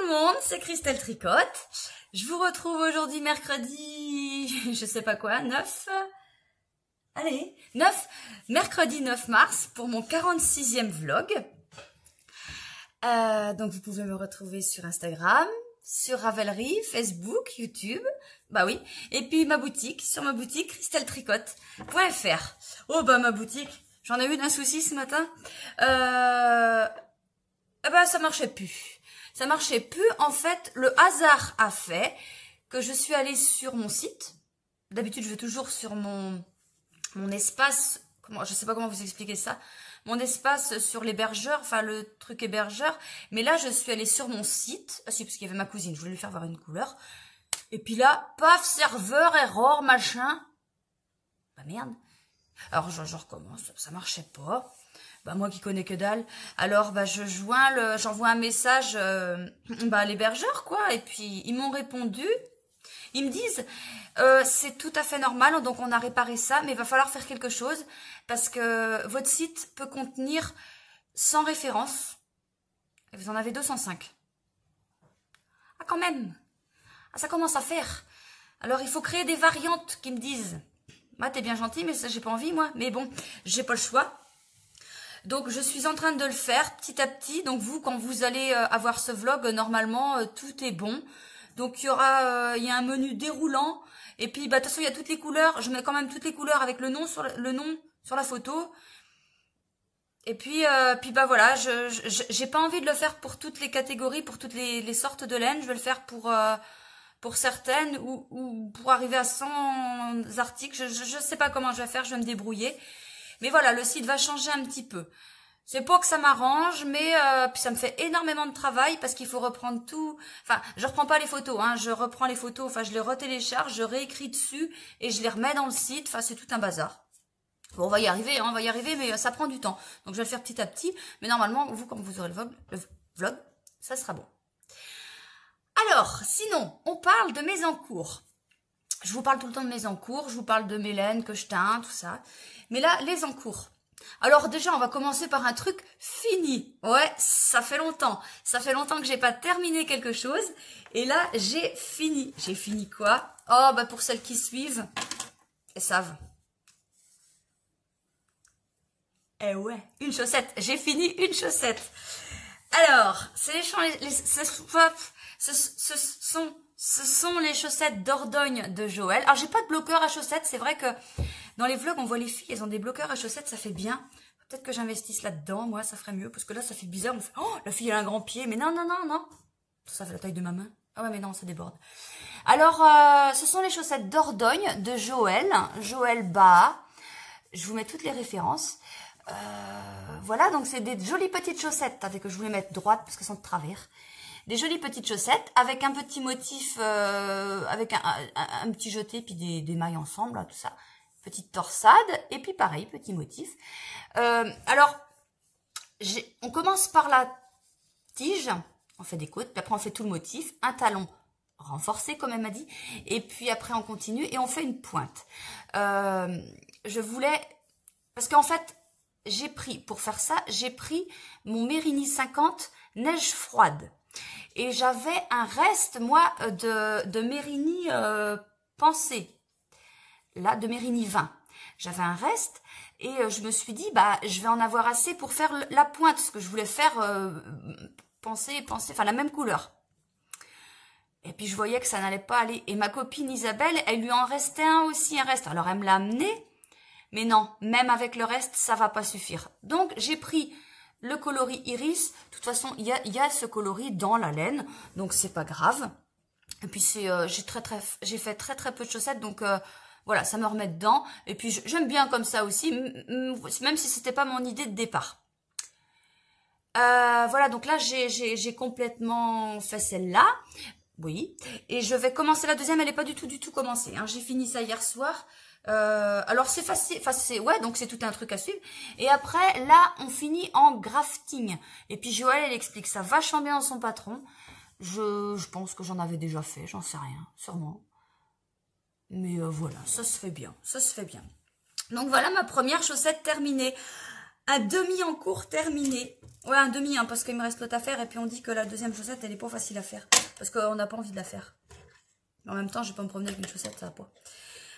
le monde, c'est Christelle Tricotte. Je vous retrouve aujourd'hui mercredi, je sais pas quoi, 9... Allez, 9, mercredi 9 mars pour mon 46e vlog. Donc vous pouvez me retrouver sur Instagram, sur Ravelry, Facebook, YouTube, bah oui. Et puis ma boutique, sur ma boutique christelletricotte.fr. Oh bah ma boutique, j'en ai eu d'un souci ce matin. Ça marchait plus. Ça marchait plus. En fait, le hasard a fait que je suis allée sur mon site. D'habitude, je vais toujours sur mon espace. Je sais pas comment vous expliquer ça. Mon espace sur l'hébergeur, enfin le truc hébergeur. Mais là, je suis allée sur mon site. Ah si, parce qu'il y avait ma cousine. Je voulais lui faire voir une couleur. Et puis là, paf, serveur, error, machin. Bah merde. Alors, je recommence. Ça marchait pas. Bah moi qui connais que dalle. Alors bah j'envoie un message à l'hébergeur quoi. Et puis ils m'ont répondu. Ils me disent c'est tout à fait normal, donc on a réparé ça, mais il va falloir faire quelque chose parce que votre site peut contenir 100 références et vous en avez 205. Ah quand même. Ah, ça commence à faire. Alors il faut créer des variantes qui me disent. Bah t'es bien gentil, mais ça j'ai pas envie moi. Mais bon, j'ai pas le choix. Donc, je suis en train de le faire petit à petit. Donc, vous, quand vous allez avoir ce vlog, normalement, tout est bon. Donc, il y a un menu déroulant. Et puis, bah, de toute façon, il y a toutes les couleurs. Je mets quand même toutes les couleurs avec le nom sur la photo. Et puis bah voilà, j'ai pas envie de le faire pour toutes les catégories, pour toutes les sortes de laine. Je vais le faire pour certaines ou pour arriver à 100 articles. Je sais pas comment je vais faire, je vais me débrouiller. Mais voilà, le site va changer un petit peu. C'est pas que ça m'arrange, mais puis ça me fait énormément de travail parce qu'il faut reprendre tout. Enfin, je reprends pas les photos, hein. Je reprends les photos, enfin je les retélécharge, je réécris dessus et je les remets dans le site. Enfin, c'est tout un bazar. Bon, on va y arriver, mais ça prend du temps. Donc je vais le faire petit à petit. Mais normalement, vous, quand vous aurez le vlog, ça sera bon. Alors, sinon, on parle de mes encours. Je vous parle tout le temps de mes encours, je vous parle de mes laines que je teins, tout ça. Mais là, les encours. Alors déjà, on va commencer par un truc fini. Ouais, ça fait longtemps. Ça fait longtemps que j'ai pas terminé quelque chose. Et là, j'ai fini. J'ai fini quoi? Oh, bah pour celles qui suivent, elles savent. Eh ouais, une chaussette. J'ai fini une chaussette. Alors, ce sont les chaussettes d'Ordogne de Joël. Alors, j'ai pas de bloqueur à chaussettes. C'est vrai que dans les vlogs, on voit les filles, elles ont des bloqueurs à chaussettes, ça fait bien. Peut-être que j'investisse là-dedans, moi, ça ferait mieux. Parce que là, ça fait bizarre. On fait, oh, la fille, elle a un grand pied. Mais non, non, non, non. Ça fait la taille de ma main. Ah ouais, mais non, ça déborde. Alors, ce sont les chaussettes d'Ordogne de Joël. Joël Bas. Je vous mets toutes les références. Voilà, donc c'est des jolies petites chaussettes avec que je voulais mettre droite parce qu'elles sont de travers. Des jolies petites chaussettes avec un petit motif, avec un petit jeté, puis des mailles ensemble, là, tout ça. Petite torsade, et puis pareil, petit motif. Alors, on commence par la tige, on fait des côtes, puis après on fait tout le motif, un talon renforcé, comme elle m'a dit, et puis après on continue, et on fait une pointe. Je voulais, parce qu'en fait, pour faire ça, j'ai pris mon Mérini 50 neige froide. Et j'avais un reste, moi, de Mérini pensée. Là, de Mérini 20. J'avais un reste et je me suis dit, bah, je vais en avoir assez pour faire la pointe, parce que je voulais faire penser, enfin la même couleur. Et puis je voyais que ça n'allait pas aller. Et ma copine Isabelle, elle lui en restait un reste. Alors elle me l'a amené, mais non, même avec le reste, ça va pas suffire. Donc j'ai pris le coloris iris. De toute façon, il y a ce coloris dans la laine, donc c'est pas grave. Et puis j'ai fait très peu de chaussettes, donc voilà, ça me remet dedans. Et puis j'aime bien comme ça aussi, même si c'était pas mon idée de départ. Voilà, donc là j'ai complètement fait celle-là. Oui, et je vais commencer la deuxième. Elle n'est pas du tout commencée, hein. J'ai fini ça hier soir. Alors c'est facile, enfin ouais, donc c'est tout un truc à suivre. Et après là on finit en grafting. Et puis Joël, elle explique ça vachement bien dans son patron. Je pense que j'en avais déjà fait, j'en sais rien, sûrement. Mais voilà, ça se fait bien, ça se fait bien. Donc voilà ma première chaussette terminée. Un demi en cours terminé. Ouais, un demi, hein, parce qu'il me reste l'autre à faire. Et puis on dit que la deuxième chaussette, elle est pas facile à faire. Parce qu'on n'a pas envie de la faire. Mais en même temps, je vais pas me promener avec une chaussette, ça va pas.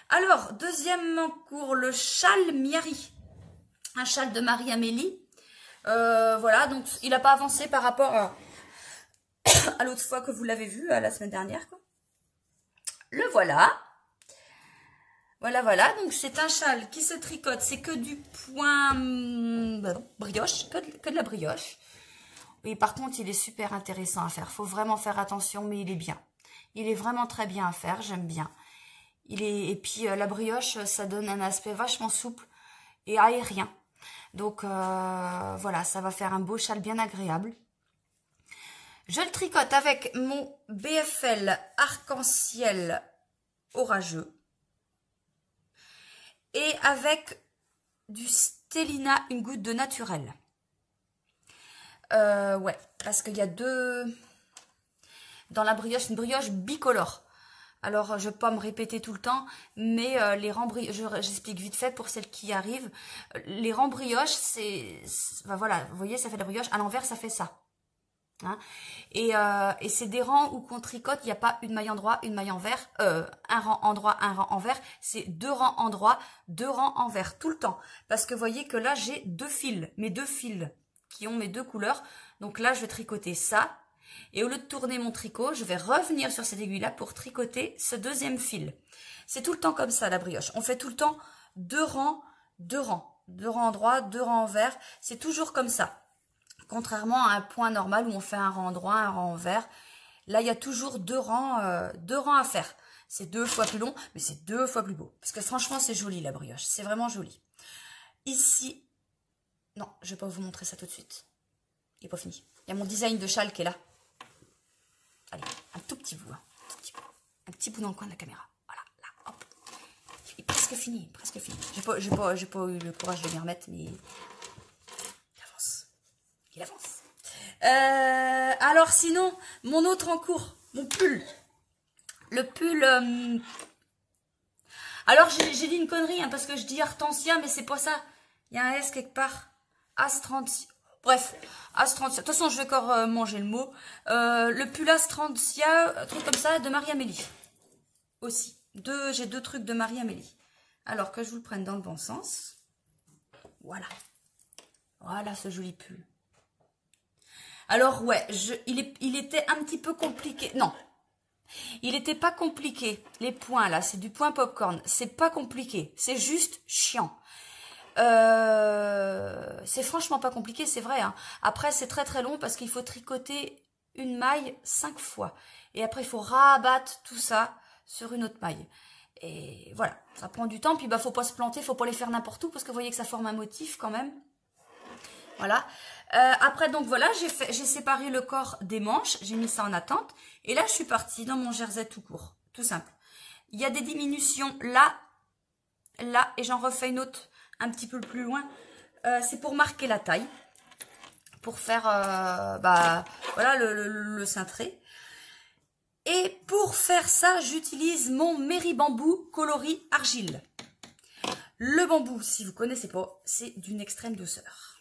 Alors, deuxième en cours, le châle Miari. Un châle de Marie-Amélie. Voilà, donc il n'a pas avancé par rapport à l'autre fois que vous l'avez vu, à la semaine dernière, quoi. Le voilà. Voilà, donc c'est un châle qui se tricote, c'est que du point brioche, que de la brioche. Oui, par contre, il est super intéressant à faire. Faut vraiment faire attention, mais il est bien. Il est vraiment très bien à faire, j'aime bien. Et puis la brioche, ça donne un aspect vachement souple et aérien. Donc voilà, ça va faire un beau châle bien agréable. Je le tricote avec mon BFL arc-en-ciel orageux. Et avec du Stellina, une goutte de naturel. Ouais, parce qu'il y a deux... Dans la brioche, une brioche bicolore. Alors, je ne vais pas me répéter tout le temps, mais les rangs brioches, j'explique vite fait pour celles qui arrivent. Les rangs brioches, c'est... Ben voilà, vous voyez, ça fait de la brioche. À l'envers, ça fait ça. Hein, et c'est des rangs où qu'on tricote, il n'y a pas une maille endroit, une maille envers, un rang endroit, un rang envers, c'est 2 rangs endroit, 2 rangs envers, tout le temps. Parce que vous voyez que là, j'ai 2 fils, mes 2 fils qui ont mes 2 couleurs. Donc là, je vais tricoter ça. Et au lieu de tourner mon tricot, je vais revenir sur cette aiguille-là pour tricoter ce deuxième fil. C'est tout le temps comme ça, la brioche. On fait tout le temps 2 rangs, 2 rangs. 2 rangs endroit, 2 rangs envers. C'est toujours comme ça. Contrairement à un point normal où on fait un rang droit, un rang envers. Là, il y a toujours 2 rangs à faire. C'est 2 fois plus long, mais c'est 2 fois plus beau. Parce que franchement, c'est joli la brioche. C'est vraiment joli. Ici, non, je vais pas vous montrer ça tout de suite. Il n'est pas fini. Il y a mon design de châle qui est là. Allez, un tout petit bout. Un petit bout dans le coin de la caméra. Voilà, là, hop. Il est presque fini, presque fini. J'ai pas eu le courage de m'y remettre, mais... Il avance. Alors sinon, mon autre en cours, mon pull. Le pull... Alors j'ai dit une connerie, hein, parce que je dis Hortensia, mais c'est pas ça. Il y a un S quelque part. Astrantia. Bref, Astrantia. De toute façon, je vais encore manger le mot. Le pull Astrantia, un truc comme ça, de Marie-Amélie. Aussi. J'ai 2 trucs de Marie-Amélie. Alors que je vous le prenne dans le bon sens. Voilà. Voilà ce joli pull. Alors ouais, il était un petit peu compliqué. Non, il n'était pas compliqué. Les points là, c'est du point popcorn. C'est pas compliqué, c'est juste chiant. C'est franchement pas compliqué, c'est vrai. Hein. Après, c'est très très long parce qu'il faut tricoter une maille 5 fois. Et après, il faut rabattre tout ça sur une autre maille. Et voilà, ça prend du temps. Puis bah, faut pas se planter, faut pas les faire n'importe où parce que vous voyez que ça forme un motif quand même. Voilà. Après, donc voilà, j'ai séparé le corps des manches. J'ai mis ça en attente. Et là, je suis partie dans mon jersey tout court. Tout simple. Il y a des diminutions là, là. Et j'en refais une autre un petit peu plus loin. C'est pour marquer la taille. Pour faire, voilà, le cintré. Et pour faire ça, j'utilise mon Mairie Bambou coloris argile. Le bambou, si vous ne connaissez pas, c'est d'une extrême douceur.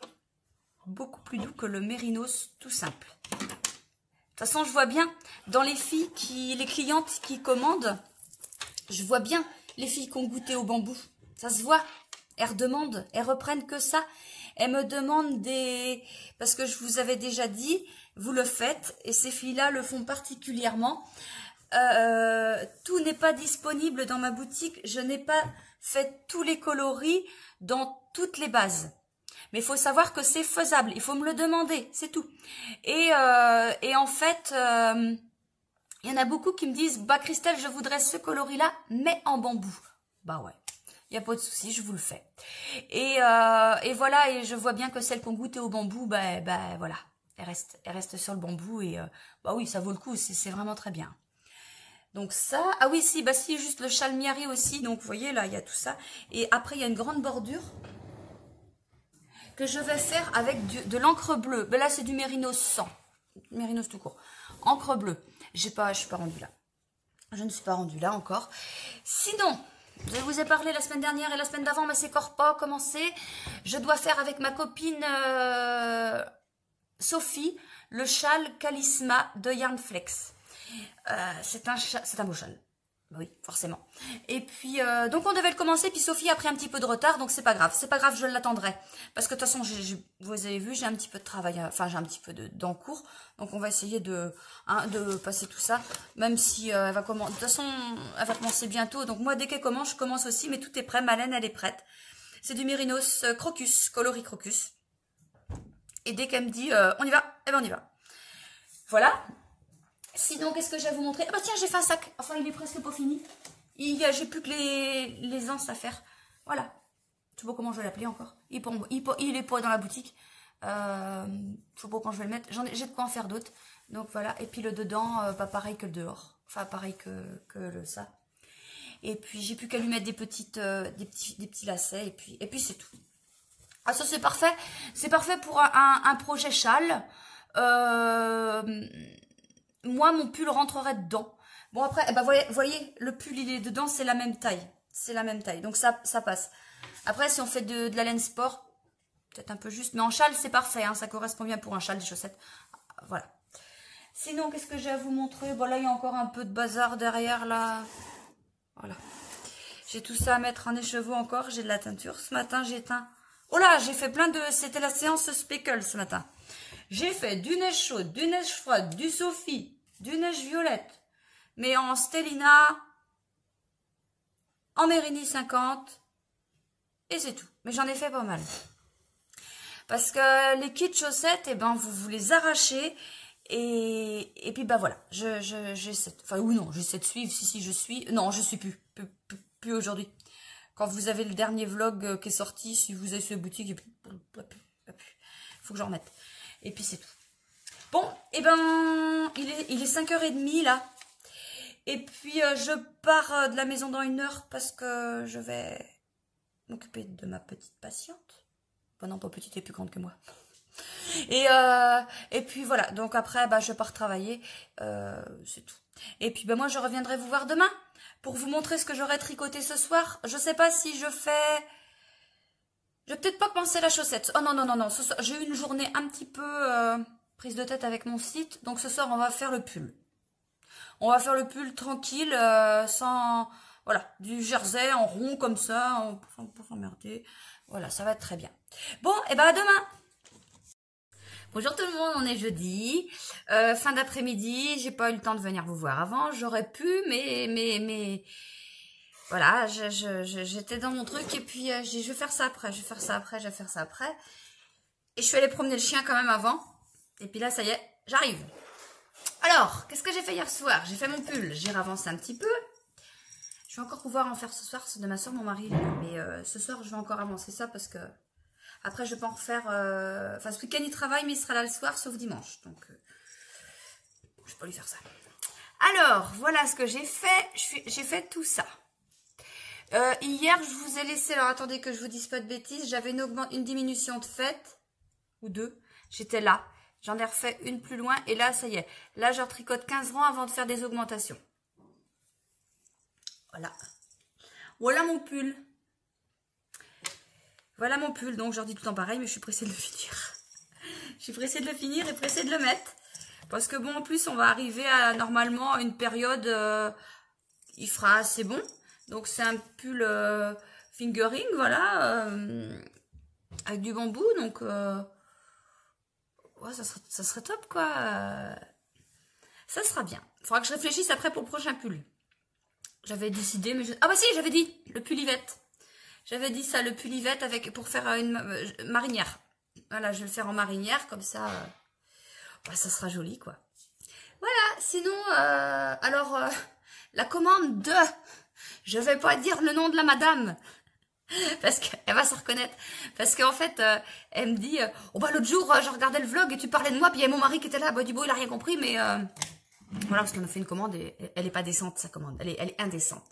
Beaucoup plus doux que le mérinos tout simple. De toute façon, je vois bien dans les filles les clientes qui commandent, je vois bien les filles qui ont goûté au bambou. Ça se voit. Elles redemandent, elles reprennent que ça. Elles me demandent parce que je vous avais déjà dit, vous le faites et ces filles-là le font particulièrement. Tout n'est pas disponible dans ma boutique. Je n'ai pas fait tous les coloris dans toutes les bases. Mais il faut savoir que c'est faisable. Il faut me le demander, c'est tout. Et en fait, il y en a beaucoup qui me disent, bah Christelle, je voudrais ce coloris-là, mais en bambou. Bah ouais, il n'y a pas de souci, je vous le fais. Et voilà, et je vois bien que celles qui ont goûté au bambou, bah voilà, elles restent sur le bambou. Et bah oui, ça vaut le coup, c'est vraiment très bien. Donc ça, ah oui, si, bah si, juste le châle Miari aussi. Donc vous voyez, là, il y a tout ça. Et après, il y a une grande bordure que je vais faire avec de l'encre bleue. Ben là, c'est du mérinos 100. Mérinos tout court. Encre bleue. Je suis pas rendue là. Je ne suis pas rendue là encore. Sinon, Je vous ai parlé la semaine dernière et la semaine d'avant, mais c'est encore pas commencé. Je dois faire avec ma copine Sophie le châle Calisma de Yarnflex. C'est un beau châle. Oui, forcément. Et puis, donc on devait le commencer, puis Sophie a pris un petit peu de retard, donc c'est pas grave. C'est pas grave, je l'attendrai. Parce que de toute façon, vous avez vu, j'ai un petit peu de travail, enfin j'ai un petit peu d'en cours. Donc on va essayer de passer tout ça. Même si elle va commencer, de toute façon, elle va commencer bientôt. Donc moi, dès qu'elle commence, je commence aussi, mais tout est prêt. Ma laine, elle est prête. C'est du Mérinos Crocus, coloris Crocus. Et dès qu'elle me dit, on y va, eh ben on y va. Voilà. Sinon, qu'est-ce que je vais vous montrer? Ah bah tiens, j'ai fait un sac. Enfin, il est presque pas fini. J'ai plus que les anses à faire. Voilà. Je sais pas comment je vais l'appeler encore. Il est pas dans la boutique. Je sais pas quand je vais le mettre. J'ai de quoi en faire d'autres. Donc voilà. Et puis le dedans, pas pareil que le dehors. Enfin, pareil que le ça. Et puis j'ai plus qu'à lui mettre des petits lacets. Et puis c'est tout. Ah ça c'est parfait. C'est parfait pour un projet châle. Moi, mon pull rentrerait dedans. Bon, après, eh ben, voyez, le pull, il est dedans, c'est la même taille. C'est la même taille. Donc, ça passe. Après, si on fait de la laine sport, peut-être un peu juste. Mais en châle, c'est parfait. Hein, ça correspond bien pour un châle, des chaussettes. Voilà. Sinon, qu'est-ce que j'ai à vous montrer? Bon, là, il y a encore un peu de bazar derrière, là. Voilà. J'ai tout ça à mettre en écheveau encore. J'ai de la teinture. Ce matin, j'ai teint. Oh là, j'ai fait plein de... C'était la séance speckle ce matin. J'ai fait du neige chaude, du neige froide, du Sophie, du neige violette, mais en Stellina, en Mérini 50, et c'est tout. Mais j'en ai fait pas mal. Parce que les kits chaussettes, eh ben, vous les arrachez, et puis bah voilà, j'essaie, enfin oui non, j'essaie de suivre, si je suis, non je suis plus aujourd'hui. Quand vous avez le dernier vlog qui est sorti, si vous avez sur boutique, et puis, faut que j'en remette. Et puis c'est tout. Bon, et ben, il est 5h30 là. Et puis je pars de la maison dans 1 heure parce que je vais m'occuper de ma petite patiente. Bon non, pas petite, elle est plus grande que moi. Et puis voilà, donc après bah, je pars travailler, c'est tout. Et puis bah, moi je reviendrai vous voir demain pour vous montrer ce que j'aurai tricoté ce soir. Je sais pas si je fais... Je vais peut-être pas commencer la chaussette. Oh non, non, non, non. J'ai eu une journée un petit peu prise de tête avec mon site. Donc ce soir, on va faire le pull. On va faire le pull tranquille, sans... Voilà, du jersey en rond comme ça, pour s'emmerder. Voilà, ça va être très bien. Bon, et ben à demain. Bonjour tout le monde, on est jeudi. Fin d'après-midi, j'ai pas eu le temps de venir vous voir avant. J'aurais pu, mais... Voilà, j'étais dans mon truc et puis j'ai dit je vais faire ça après, je vais faire ça après, je vais faire ça après. Et je suis allée promener le chien quand même avant. Et puis là, ça y est, j'arrive. Alors, qu'est-ce que j'ai fait hier soir? J'ai fait mon pull, j'ai avancé un petit peu. Je vais encore pouvoir en faire ce soir, c'est de ma soeur, mon mari. Mais ce soir, je vais encore avancer ça parce que après, je peux en refaire... Enfin, ce week-end, il travaille, mais il sera là le soir, sauf dimanche. Donc, je peux lui faire ça. Alors, voilà ce que j'ai fait. J'ai fait tout ça. Hier, je vous ai laissé, alors attendez que je vous dise pas de bêtises, j'avais une diminution de fête, ou deux, j'étais là, j'en ai refait une plus loin, et là, ça y est, là, je retricote 15 rangs avant de faire des augmentations. Voilà. Voilà mon pull. Voilà mon pull, donc je redis tout le temps pareil, mais je suis pressée de le finir. Je suis pressée de le finir et pressée de le mettre, parce que bon, en plus, on va arriver à, normalement, à une période, il fera assez bon. Donc c'est un pull fingering, voilà, avec du bambou, donc ouais, ça serait top quoi. Ça sera bien. Il faudra que je réfléchisse après pour le prochain pull. J'avais décidé, mais ah bah si, j'avais dit le pull Yvette. J'avais dit ça, le pull Yvette pour faire une marinière. Voilà, je vais le faire en marinière, comme ça, bah, ça sera joli quoi. Voilà, sinon, alors, la commande de... Je vais pas dire le nom de la madame, parce qu'elle va se reconnaître. Parce qu'en fait, elle me dit, oh bah l'autre jour, je regardais le vlog et tu parlais de moi, puis il y a mon mari qui était là, bah du coup il a rien compris, mais voilà, parce qu'on a fait une commande et elle est pas décente sa commande, elle est indécente.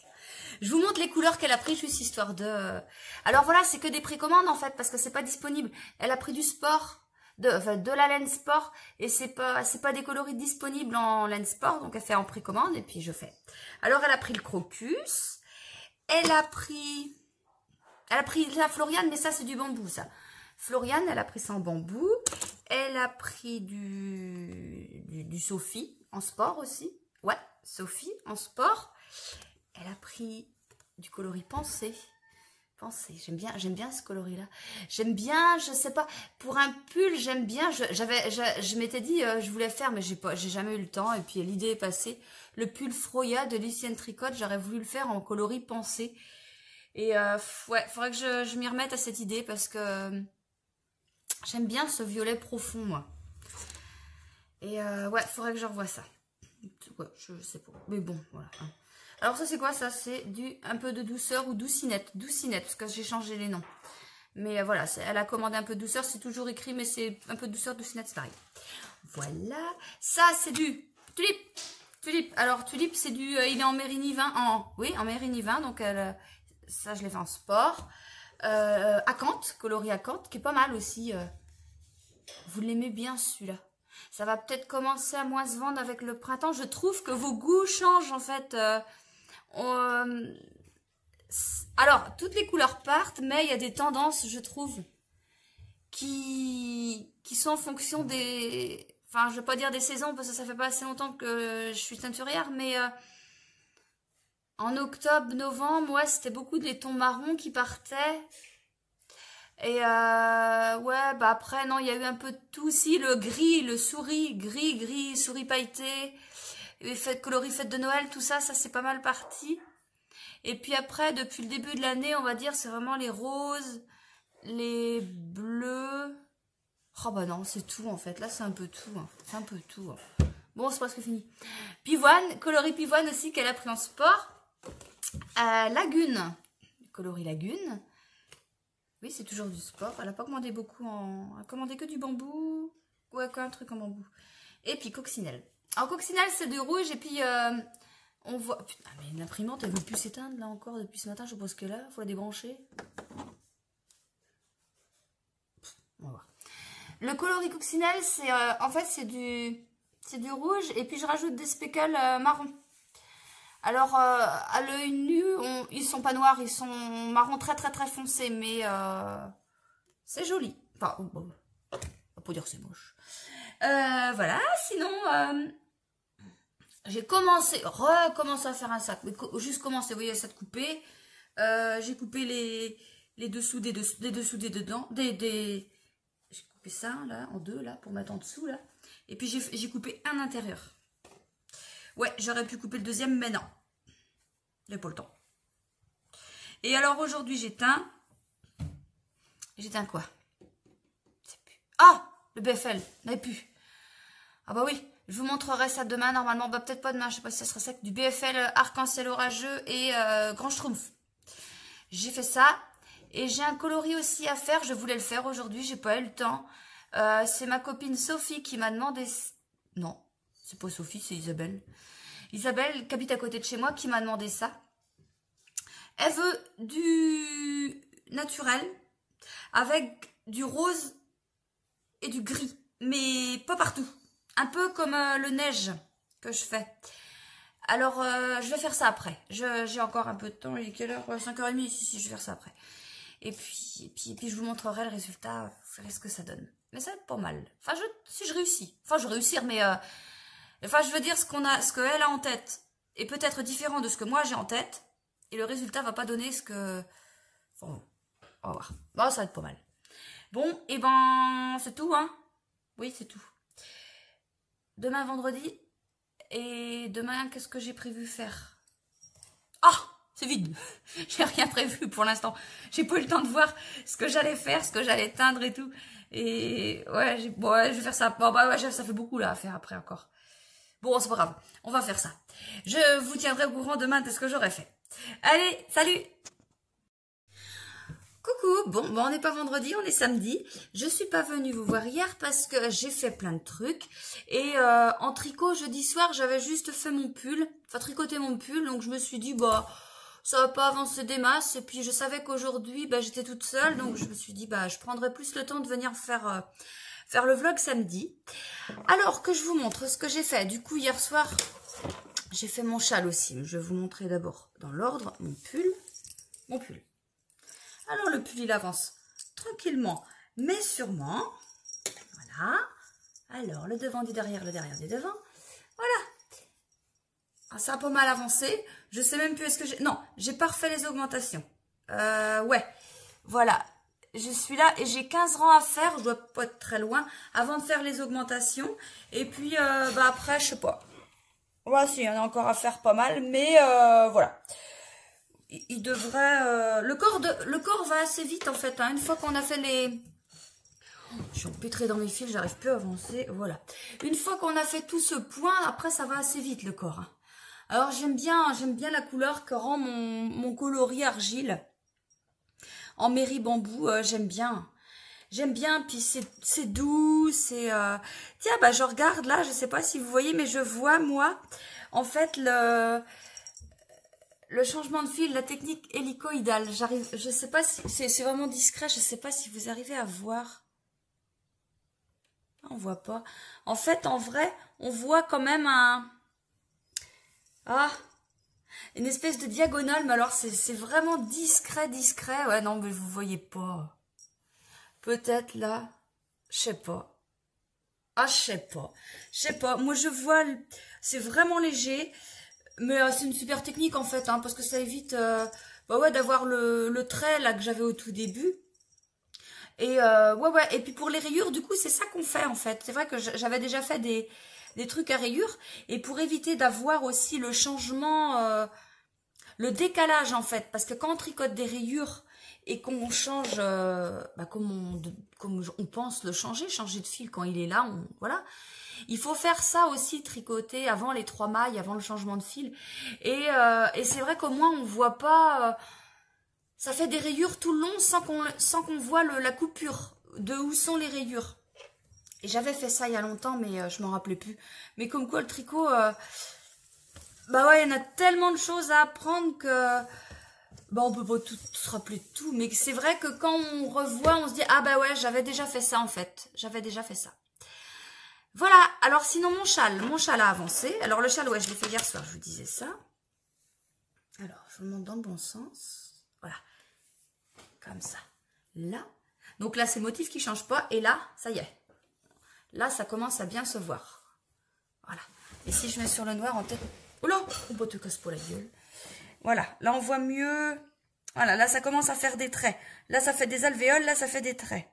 Je vous montre les couleurs qu'elle a pris, juste histoire de... Alors voilà, c'est que des précommandes en fait, parce que c'est pas disponible. Elle a pris du sport, de la laine sport, et c'est pas des coloris disponibles en laine sport, donc elle fait en précommande, et puis je fais. Alors elle a prit le crocus, Elle a pris la Floriane, mais ça c'est du bambou ça. Floriane, elle a pris ça en bambou. Elle a pris du Sophie en sport aussi. Ouais, Sophie en sport. Elle a pris du coloris pensée. Pensée, j'aime bien ce coloris-là. J'aime bien, je sais pas, pour un pull, j'aime bien. Je m'étais dit, je voulais faire, mais j'ai jamais eu le temps. Et puis l'idée est passée. Le pull Froya de Lucienne Tricotte, j'aurais voulu le faire en coloris pensée. Et ouais, faudrait que je m'y remette à cette idée parce que j'aime bien ce violet profond, moi. Et ouais, faudrait que je revoie ça. Ouais, je sais pas. Mais bon, voilà. Alors ça, c'est quoi ça? C'est un peu de douceur ou doucinette. Doucinette, parce que j'ai changé les noms. Mais voilà, elle a commandé un peu de douceur. C'est toujours écrit, mais c'est un peu de douceur, doucinette, c'est pareil. Voilà. Ça, c'est du tulipe. Tulipe. Alors, tulipe, c'est du... il est en Mérigny 20. Oui, en Mérigny 20. Donc, ça, je l'ai fait en sport. Acanthe, coloris Acanthe, qui est pas mal aussi. Vous l'aimez bien, celui-là. Ça va peut-être commencer à moins se vendre avec le printemps. Je trouve que vos goûts changent, en fait. Alors, toutes les couleurs partent, mais il y a des tendances, je trouve, qui sont en fonction des... Enfin, je ne vais pas dire des saisons, parce que ça fait pas assez longtemps que je suis teinturière, mais en octobre, novembre, ouais, c'était beaucoup des tons marrons qui partaient. Et ouais, bah après, non, il y a eu un peu de tout aussi, le gris, le souris, gris, souris pailleté, les coloris fête de Noël, tout ça, ça c'est pas mal parti. Et puis après, depuis le début de l'année, on va dire, c'est vraiment les roses, les bleus. Oh bah non, c'est tout en fait, là c'est un peu tout, hein. C'est un peu tout. Hein. Bon, c'est presque fini. Pivoine, coloris pivoine aussi qu'elle a pris en sport. Lagune, coloris lagune. Oui, c'est toujours du sport. Elle n'a pas commandé beaucoup en... Elle a commandé que du bambou. Ouais, quoi, un truc en bambou. Et puis coccinelle. Alors, coccinelle, c'est du rouge. Et puis, on voit... Putain, mais l'imprimante, elle ne veut plus s'éteindre, là, encore, depuis ce matin. Je suppose que là, il faut la débrancher. On va voir. Le coloris coccinelle, c'est... en fait, c'est du rouge. Et puis, je rajoute des speckles marron. Alors, à l'œil nu, ils sont pas noirs, ils sont marron très foncé, mais c'est joli. Enfin, bon, on va pas dire que c'est moche. Voilà, sinon, j'ai recommencé à faire un sac. Mais juste commencé, vous voyez, ça de couper. J'ai coupé les dessous des dedans. J'ai coupé ça, là, en deux, là, pour mettre en dessous, là. Et puis, j'ai coupé un intérieur. Ouais, j'aurais pu couper le deuxième, mais non. J'ai pas le temps. Et alors aujourd'hui, j'ai teint quoi? Ah, le BFL, n'avait plus. Ah bah oui, je vous montrerai ça demain, normalement. Bah peut-être pas demain, je sais pas si ça sera sec. Du BFL arc-en-ciel orageux et grand schtroumpf. J'ai fait ça. Et j'ai un coloris aussi à faire. Je voulais le faire aujourd'hui, j'ai pas eu le temps. C'est ma copine Sophie qui m'a demandé... Non, c'est pas Sophie, c'est Isabelle. Isabelle, qui habite à côté de chez moi, qui m'a demandé ça. Elle veut du naturel avec du rose et du gris, mais pas partout. Un peu comme le neige que je fais. Alors, je vais faire ça après. J'ai encore un peu de temps. Il est quelle heure? 5h30. Si, je vais faire ça après. Et puis, je vous montrerai le résultat. Vous verrez ce que ça donne. Mais ça va être pas mal. Enfin, si je réussis. Enfin, je vais réussir, mais... Enfin, je veux dire, ce qu'elle a en tête est peut-être différent de ce que moi j'ai en tête. Et le résultat va pas donner ce que... Enfin, on va voir. Bon, ça va être pas mal. Bon, et ben, c'est tout, hein. Oui, c'est tout. Demain, vendredi. Et demain, qu'est-ce que j'ai prévu faire? Ah, c'est vide. J'ai rien prévu pour l'instant. J'ai pas eu le temps de voir ce que j'allais faire, ce que j'allais teindre et tout. Et ouais, je vais faire ça. Bon, bah ouais, ça fait beaucoup là à faire après encore. Bon, c'est pas grave, on va faire ça. Je vous tiendrai au courant demain de ce que j'aurai fait. Allez, salut! Coucou, bon, on n'est pas vendredi, on est samedi. Je suis pas venue vous voir hier parce que j'ai fait plein de trucs. Et en tricot, jeudi soir, j'avais juste fait mon pull, enfin tricoté mon pull, donc je me suis dit, bah, ça va pas avancer des masses. Et puis je savais qu'aujourd'hui, bah, j'étais toute seule, donc je me suis dit, bah, je prendrais plus le temps de venir faire le vlog samedi. Alors que je vous montre ce que j'ai fait. Du coup, hier soir, j'ai fait mon châle aussi. Je vais vous montrer d'abord dans l'ordre mon pull. mon pull. Alors le pull, il avance tranquillement, mais sûrement. Voilà. Alors, le devant du derrière, le derrière du devant. Voilà. Ah, c'est un peu mal avancé. Je sais même plus, est-ce que j'ai... Non, j'ai pas refait les augmentations. Ouais. Voilà. Je suis là et j'ai 15 rangs à faire. Je dois pas être très loin avant de faire les augmentations. Et puis, bah après, je sais pas. Ouais, si, il y en a encore à faire pas mal. Mais voilà. Il devrait... le corps va assez vite, en fait. Hein. Une fois qu'on a fait les... Je suis empêtrée dans mes fils, j'arrive plus à avancer. Voilà. Une fois qu'on a fait tout ce point, après, ça va assez vite, le corps. Hein. Alors, j'aime bien la couleur que rend mon coloris argile. En mairie bambou, j'aime bien. J'aime bien, puis c'est doux, c'est... Tiens, bah, je regarde là, je sais pas si vous voyez, mais je vois, moi, en fait, le changement de fil, la technique hélicoïdale. Je sais pas si... C'est vraiment discret, je sais pas si vous arrivez à voir. On voit pas. En fait, en vrai, on voit quand même une espèce de diagonale, mais alors c'est vraiment discret. Ouais, non, mais vous voyez pas. Peut-être là, je sais pas. Ah, je sais pas. Moi, je vois, c'est vraiment léger, mais c'est une super technique en fait, hein, parce que ça évite, bah ouais, d'avoir le trait là que j'avais au tout début. Et ouais. Et puis pour les rayures, du coup, c'est ça qu'on fait en fait. C'est vrai que j'avais déjà fait des trucs à rayures. Et pour éviter d'avoir aussi le changement, le décalage en fait. Parce que quand on tricote des rayures et qu'on change, bah, comme on pense le changer de fil quand il est là, voilà. Il faut faire ça aussi, tricoter avant les 3 mailles, avant le changement de fil. Et c'est vrai qu'au moins on voit pas... ça fait des rayures tout le long sans qu'on voit la coupure de où sont les rayures. Et j'avais fait ça il y a longtemps, mais je m'en rappelais plus. Mais comme quoi le tricot, bah ouais, il y en a tellement de choses à apprendre que bah on peut pas tout se rappeler de tout. Mais c'est vrai que quand on revoit, on se dit ah bah ouais, j'avais déjà fait ça en fait. J'avais déjà fait ça. Voilà. Alors sinon mon châle a avancé. Alors le châle, ouais, je l'ai fait hier soir. Je vous disais ça. Alors je vous le montre dans le bon sens. Voilà. Comme ça. Là. Donc là, c'est le motif qui ne change pas. Et là, ça y est. Là, ça commence à bien se voir. Voilà. Et si je mets sur le noir en tête... Oh là, on peut te casse pas la gueule. Voilà. Là, on voit mieux. Voilà. Là, ça commence à faire des traits. Là, ça fait des alvéoles. Là, ça fait des traits.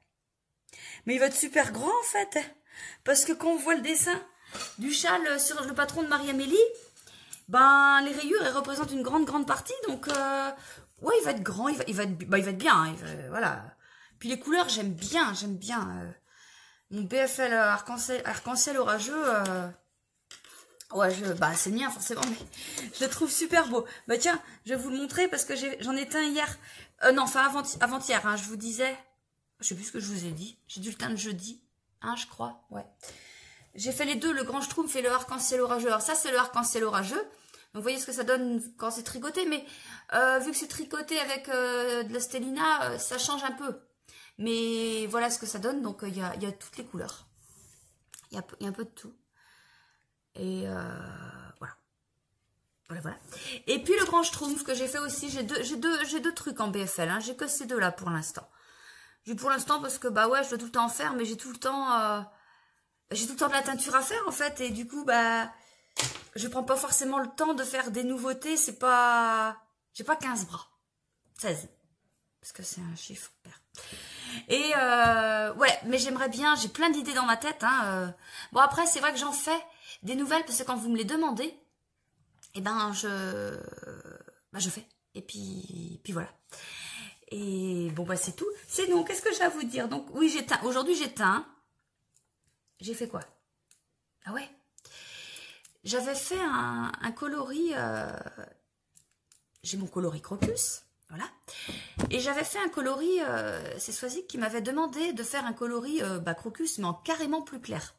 Mais il va être super grand, en fait. Parce que quand on voit le dessin du châle sur le patron de Marie-Amélie, ben, les rayures, elles représentent une grande partie. Donc... ouais, il va être grand, il va être bien, hein, voilà. Puis les couleurs, j'aime bien. Mon BFL arc-en-ciel orageux, ouais, bah c'est le mien forcément, mais je le trouve super beau. Bah tiens, je vais vous le montrer parce que j'en ai teint hier, non, enfin avant-hier, hein, je vous disais, je sais plus ce que je vous ai dit, j'ai dû le teindre jeudi, hein, je crois, ouais. J'ai fait les deux, le grand schtroumpf et le arc-en-ciel orageux. Alors ça, c'est le arc-en-ciel orageux. Donc, vous voyez ce que ça donne quand c'est tricoté. Mais vu que c'est tricoté avec de la stélina, ça change un peu. Mais voilà ce que ça donne. Donc, il y a toutes les couleurs. Il y a un peu de tout. Et voilà. Voilà. Et puis, le grand schtroumpf que j'ai fait aussi. J'ai deux trucs en BFL. Hein. J'ai que ces deux-là pour l'instant. J'ai pour l'instant parce que, bah ouais, je dois tout le temps en faire. Mais j'ai tout le temps... j'ai tout le temps de la teinture à faire, en fait. Et du coup, bah... je prends pas forcément le temps de faire des nouveautés, c'est pas... j'ai pas 15 bras. 16. Parce que c'est un chiffre pair. Et ouais, mais j'aimerais bien, j'ai plein d'idées dans ma tête. Hein, Bon, après, c'est vrai que j'en fais des nouvelles, parce que quand vous me les demandez, eh ben, je fais. Et puis voilà. Et bon, bah, c'est tout. C'est non, qu'est-ce que j'ai à vous dire? Donc, oui, j'ai teint. Aujourd'hui, j'ai teint. J'ai fait quoi? Ah ouais? J'avais fait un coloris, j'ai mon coloris crocus, voilà. Et j'avais fait un coloris, c'est Swazik qui m'avait demandé de faire un coloris crocus, mais en carrément plus clair.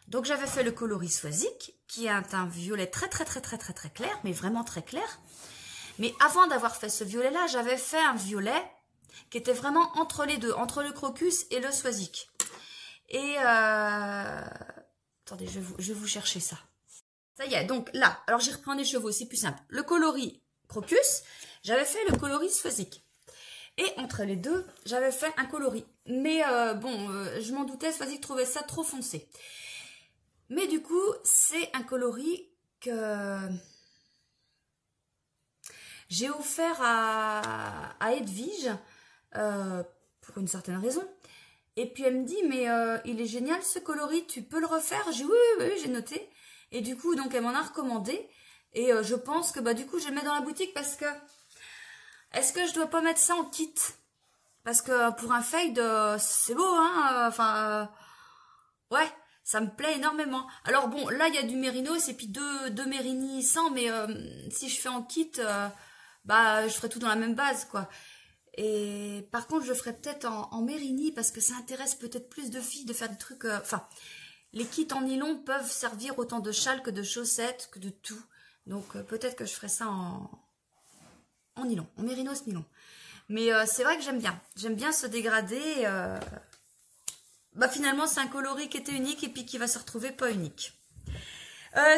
Donc j'avais fait le coloris Swazik, qui est un teint violet très clair, mais vraiment très clair. Mais avant d'avoir fait ce violet-là, j'avais fait un violet qui était vraiment entre les deux, entre le crocus et le Swazik. Et attendez, je vais vous chercher ça. Ça y est, donc là, alors j'y reprends des chevaux, c'est plus simple. Le coloris Crocus, j'avais fait le coloris Swazik. Et entre les deux, j'avais fait un coloris. Mais bon, je m'en doutais, Swazik trouvait ça trop foncé. Mais du coup, c'est un coloris que j'ai offert à Edwige pour une certaine raison. Et puis elle me dit, mais il est génial ce coloris, tu peux le refaire? J'ai dit oui, j'ai noté. Et du coup, donc elle m'en a recommandé. Et je pense que bah du coup, je le mets dans la boutique parce que... Est-ce que je dois pas mettre ça en kit? Parce que pour un fade, c'est beau, hein? Enfin, ouais, ça me plaît énormément. Alors bon, là, il y a du mérinos et puis deux mérini sans, mais si je fais en kit, bah je ferai tout dans la même base, quoi. Et par contre, je ferai peut-être en mérini parce que ça intéresse peut-être plus de filles de faire des trucs... Enfin, les kits en nylon peuvent servir autant de châles que de chaussettes, que de tout. Donc peut-être que je ferai ça en nylon, en mérinos nylon. Mais c'est vrai que j'aime bien. J'aime bien ce dégradé. Bah finalement, c'est un coloris qui était unique et puis qui va se retrouver pas unique.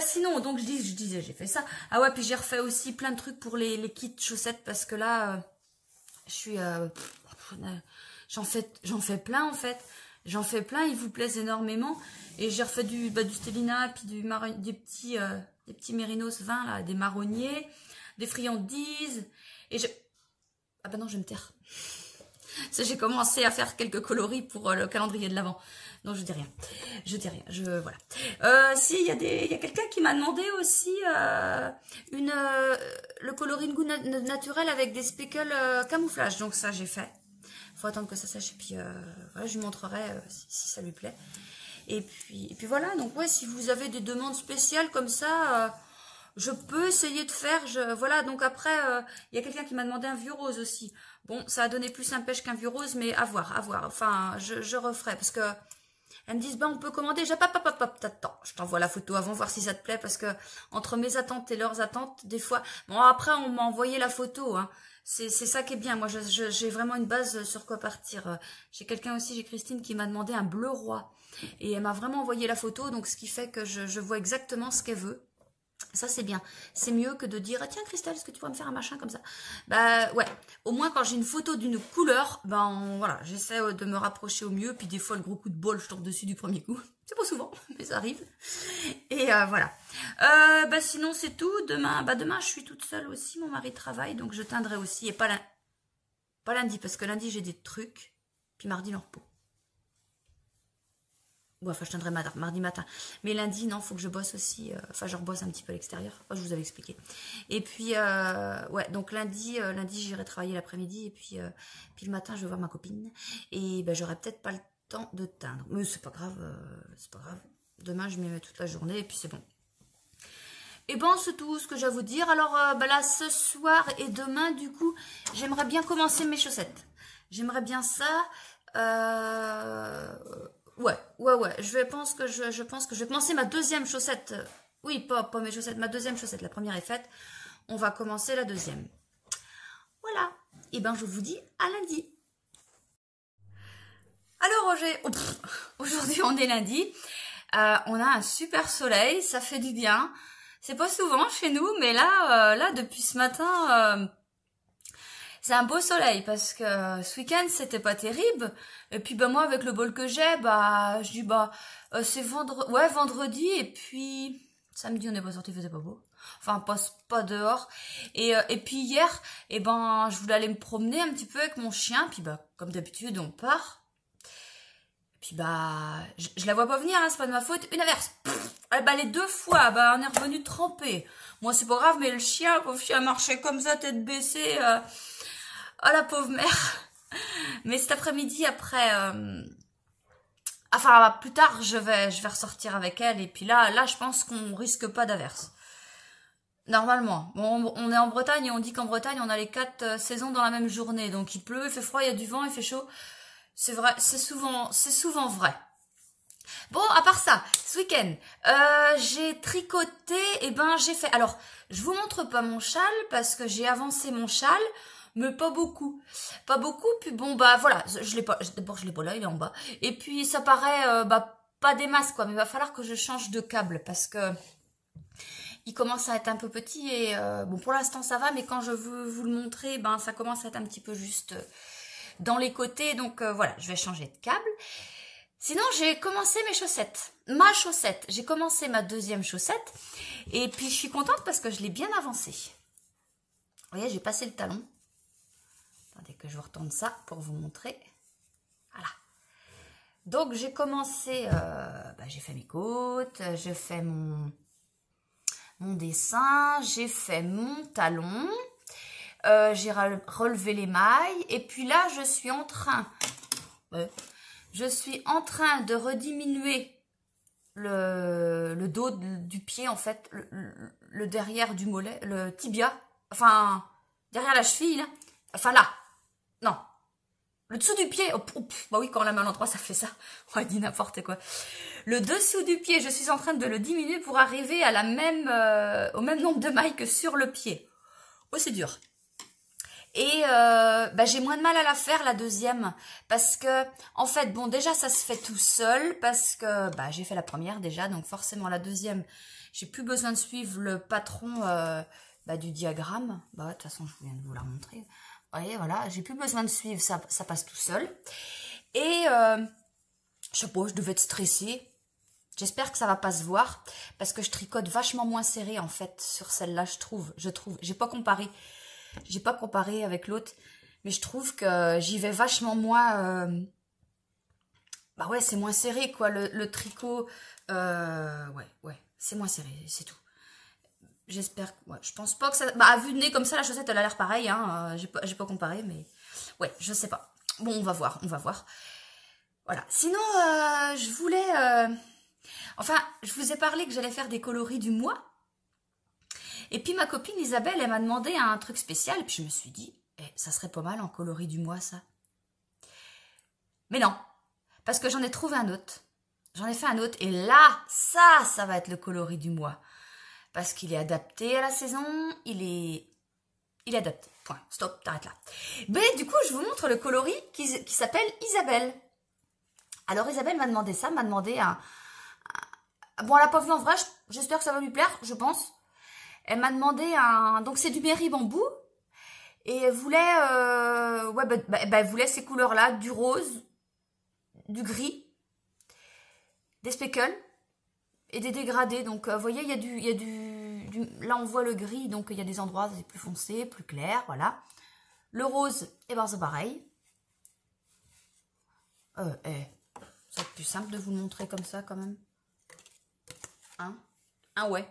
Sinon, donc je disais, j'ai fait ça. Ah ouais, puis j'ai refait aussi plein de trucs pour les kits chaussettes parce que là... je suis j'en fais plein en fait, j'en fais plein, ils vous plaisent énormément et j'ai refait du Stellina puis des petits mérinos 20 là, des marronniers, des friandises et ah ben non, je vais me taire. J'ai commencé à faire quelques coloris pour le calendrier de l'Avent. Non, je dis rien. Voilà. Si, il y a quelqu'un qui m'a demandé aussi le coloris de goût naturel avec des speckles camouflage. Donc ça, j'ai fait. Faut attendre que ça sèche et puis voilà, je lui montrerai si ça lui plaît. Et puis voilà. Donc ouais, si vous avez des demandes spéciales comme ça, je peux essayer de faire. Voilà. Donc après, il y a quelqu'un qui m'a demandé un vieux rose aussi. Bon, ça a donné plus un pêche qu'un vieux rose, mais à voir. Enfin, je referai parce que elles me disent, on peut commander. Attends, je t'envoie la photo avant, voir si ça te plaît, parce que entre mes attentes et leurs attentes, des fois... Bon, après, on m'a envoyé la photo, hein. C'est ça qui est bien. Moi, j'ai vraiment une base sur quoi partir. J'ai quelqu'un aussi, j'ai Christine, qui m'a demandé un bleu roi. Et elle m'a vraiment envoyé la photo, donc ce qui fait que je vois exactement ce qu'elle veut. Ça, c'est bien. C'est mieux que de dire, ah, tiens, Christelle, est-ce que tu pourrais me faire un machin comme ça? Bah, ouais. Au moins, quand j'ai une photo d'une couleur, voilà, j'essaie de me rapprocher au mieux. Puis des fois, le gros coup de bol, je tombe dessus du premier coup. C'est pas souvent, mais ça arrive. Et voilà. Sinon, c'est tout. Demain, je suis toute seule aussi. Mon mari travaille, donc je teindrai aussi. Et pas lundi, parce que lundi, j'ai des trucs. Puis mardi, le repos. Ouais, enfin, je tiendrai mardi matin. Mais lundi, non, faut que je bosse aussi. Enfin, je rebosse un petit peu à l'extérieur. Je vous avais expliqué. Et puis, ouais, donc lundi j'irai travailler l'après-midi. Et puis le matin, je vais voir ma copine. Et j'aurai peut-être pas le temps de teindre. Mais c'est pas grave, c'est pas grave. Demain, je m'y mets toute la journée et puis c'est bon. Et c'est tout ce que j'ai à vous dire. Alors, là, ce soir et demain, du coup, j'aimerais bien commencer mes chaussettes. J'aimerais bien ça. Ouais. Je pense que je vais commencer ma deuxième chaussette. Oui, pas mes chaussettes, ma deuxième chaussette. La première est faite. On va commencer la deuxième. Voilà. Et je vous dis à lundi. Alors Roger, aujourd'hui on est lundi. On a un super soleil, ça fait du bien. C'est pas souvent chez nous, mais là depuis ce matin... c'est un beau soleil parce que ce week-end c'était pas terrible et puis moi avec le bol que j'ai je dis c'est vendredi et puis samedi on n'est pas sorti, il faisait pas beau, enfin pas dehors et puis hier je voulais aller me promener un petit peu avec mon chien puis comme d'habitude on part puis je la vois pas venir, hein, c'est pas de ma faute, une averse. Les 2 fois on est revenu trempé. Moi c'est pas grave, mais le chien marchait comme ça tête baissée. Oh la pauvre mère. Mais cet après-midi, après... plus tard, je vais ressortir avec elle. Et puis là je pense qu'on risque pas d'averse. Normalement. Bon, on est en Bretagne et on dit qu'en Bretagne, on a les 4 saisons dans la même journée. Donc il pleut, il fait froid, il y a du vent, il fait chaud. C'est vrai, c'est souvent vrai. Bon, à part ça, ce week-end, j'ai tricoté, j'ai fait... Alors, je vous montre pas mon châle parce que j'ai avancé mon châle. Mais pas beaucoup, puis voilà, je l'ai pas, d'abord je l'ai pas là, il est en bas, et puis ça paraît, pas des masses quoi, mais il va falloir que je change de câble, parce que il commence à être un peu petit et bon, pour l'instant ça va, mais quand je veux vous le montrer, ben ça commence à être un petit peu juste dans les côtés, donc voilà, je vais changer de câble. Sinon, j'ai commencé mes chaussettes. Ma chaussette. J'ai commencé ma deuxième chaussette. Et puis, je suis contente parce que je l'ai bien avancée. Vous voyez, j'ai passé le talon. Attendez que je vous retourne ça pour vous montrer. Voilà. Donc, j'ai commencé... j'ai fait mes côtes. J'ai fait mon dessin. J'ai fait mon talon. J'ai relevé les mailles. Et puis là, je suis en train... Je suis en train de rediminuer le dos du pied, en fait, le derrière du mollet, le tibia, enfin, derrière la cheville, là. Enfin là, non, le dessous du pied, bah oui, quand on la met à l'endroit, ça fait ça, on a dit n'importe quoi. Le dessous du pied, je suis en train de le diminuer pour arriver à au même nombre de mailles que sur le pied. Oh, c'est dur. Et j'ai moins de mal à la faire, la deuxième, parce que, en fait, bon, déjà, ça se fait tout seul, parce que, j'ai fait la première déjà, donc forcément, la deuxième, j'ai plus besoin de suivre le patron du diagramme. De toute façon, je viens de vous la montrer. Vous voyez, voilà, j'ai plus besoin de suivre, ça passe tout seul. Et, je sais pas, je devais être stressée. J'espère que ça va pas se voir, parce que je tricote vachement moins serré, en fait, sur celle-là, je trouve. J'ai pas comparé. J'ai pas comparé avec l'autre, mais je trouve que j'y vais vachement moins... ouais, c'est moins serré, quoi, le tricot. Ouais, c'est moins serré, c'est tout. J'espère... Ouais, je pense pas que ça... à vue de nez, comme ça, la chaussette, elle a l'air pareille, hein. J'ai pas comparé, mais... Ouais, je sais pas. Bon, on va voir. Voilà. Sinon, je voulais... Enfin, je vous ai parlé que j'allais faire des coloris du mois. Et puis ma copine Isabelle, elle m'a demandé un truc spécial. Et puis je me suis dit, ça serait pas mal en coloris du mois, ça. Mais non, parce que j'en ai trouvé un autre. J'en ai fait un autre. Et là, ça va être le coloris du mois. Parce qu'il est adapté à la saison. Il est adapté. Point. Stop, t'arrêtes là. Mais du coup, je vous montre le coloris qui s'appelle Isabelle. Alors Isabelle m'a demandé ça, m'a demandé un... Bon, elle n'a pas vu en vrai, j'espère que ça va lui plaire, je pense. Elle m'a demandé un... Donc, c'est du Merry Bambou. Et elle voulait... elle voulait ces couleurs-là. Du rose, du gris, des speckles et des dégradés. Donc, vous voyez, il y a du... Là, on voit le gris. Donc, il y a des endroits c'est plus foncé, plus clair. Voilà. Le rose, c'est pareil. C'est plus simple de vous le montrer comme ça, quand même. Hein? Ouais.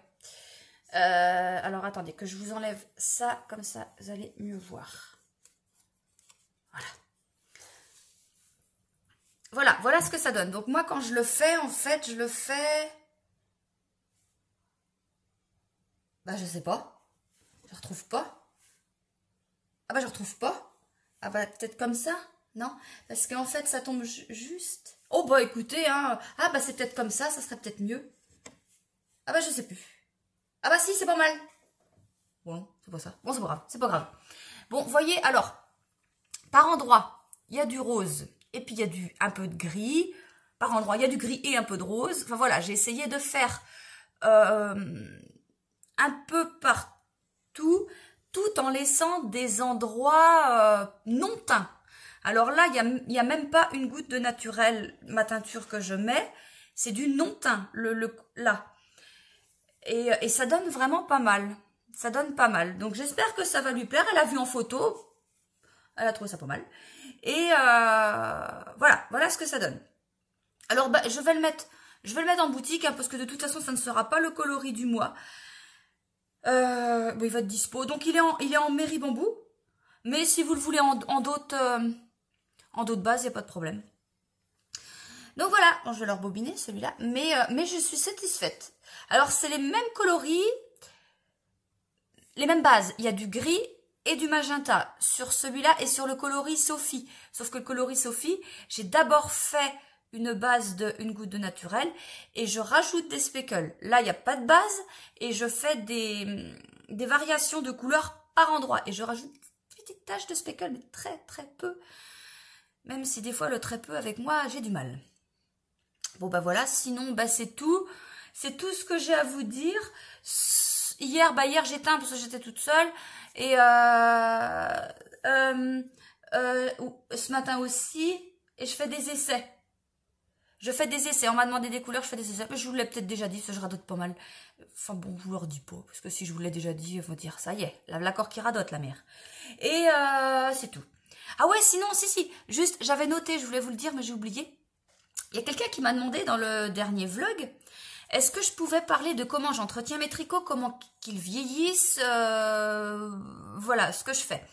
Alors attendez que je vous enlève ça, comme ça vous allez mieux voir. Voilà ce que ça donne. Donc moi quand je le fais, en fait je le fais... je sais pas. Je retrouve pas. Je retrouve pas. Peut-être comme ça. Non, parce qu'en fait ça tombe juste. Oh écoutez, hein. C'est peut-être comme ça serait peut-être mieux. Je sais plus. Si, c'est pas mal. Bon, c'est pas ça. Bon, c'est pas grave. Bon, voyez, alors, par endroit, il y a du rose et puis il y a un peu de gris. Par endroit, il y a du gris et un peu de rose. Enfin voilà, j'ai essayé de faire un peu partout, tout en laissant des endroits non teints. Alors là, il y a même pas une goutte de naturel, ma teinture que je mets. C'est du non teint, là. Et ça donne vraiment pas mal. Ça donne pas mal. Donc j'espère que ça va lui plaire. Elle a vu en photo. Elle a trouvé ça pas mal. Et voilà ce que ça donne. Alors je vais le mettre en boutique, hein, parce que de toute façon ça ne sera pas le coloris du mois. Il va être dispo. Donc il est en Merry Bambou. Mais si vous le voulez en d'autres bases, il n'y a pas de problème. Donc voilà, je vais le rebobiner celui-là. Mais je suis satisfaite. Alors, c'est les mêmes coloris, les mêmes bases. Il y a du gris et du magenta sur celui-là et sur le coloris Sophie. Sauf que le coloris Sophie, j'ai d'abord fait une base une goutte de naturel et je rajoute des speckles. Là, il n'y a pas de base et je fais des variations de couleurs par endroit. Et je rajoute une petite tache de speckles, mais très très peu. Même si des fois, le très peu avec moi, j'ai du mal. Bon, voilà, sinon, c'est tout. C'est tout ce que j'ai à vous dire. hier, hier j'éteins parce que j'étais toute seule. Et ce matin aussi. Et je fais des essais. On m'a demandé des couleurs, je fais des essais. Mais je vous l'ai peut-être déjà dit, parce que je radote pas mal. Enfin bon, je vous le redis pas, parce que si je vous l'ai déjà dit, il faut dire, ça y est, l'accord qui radote, la mère. Et c'est tout. Ah ouais, sinon, si, juste, j'avais noté, je voulais vous le dire, mais j'ai oublié. Il y a quelqu'un qui m'a demandé dans le dernier vlog, est-ce que je pouvais parler de comment j'entretiens mes tricots, comment qu'ils vieillissent, voilà, ce que je fais.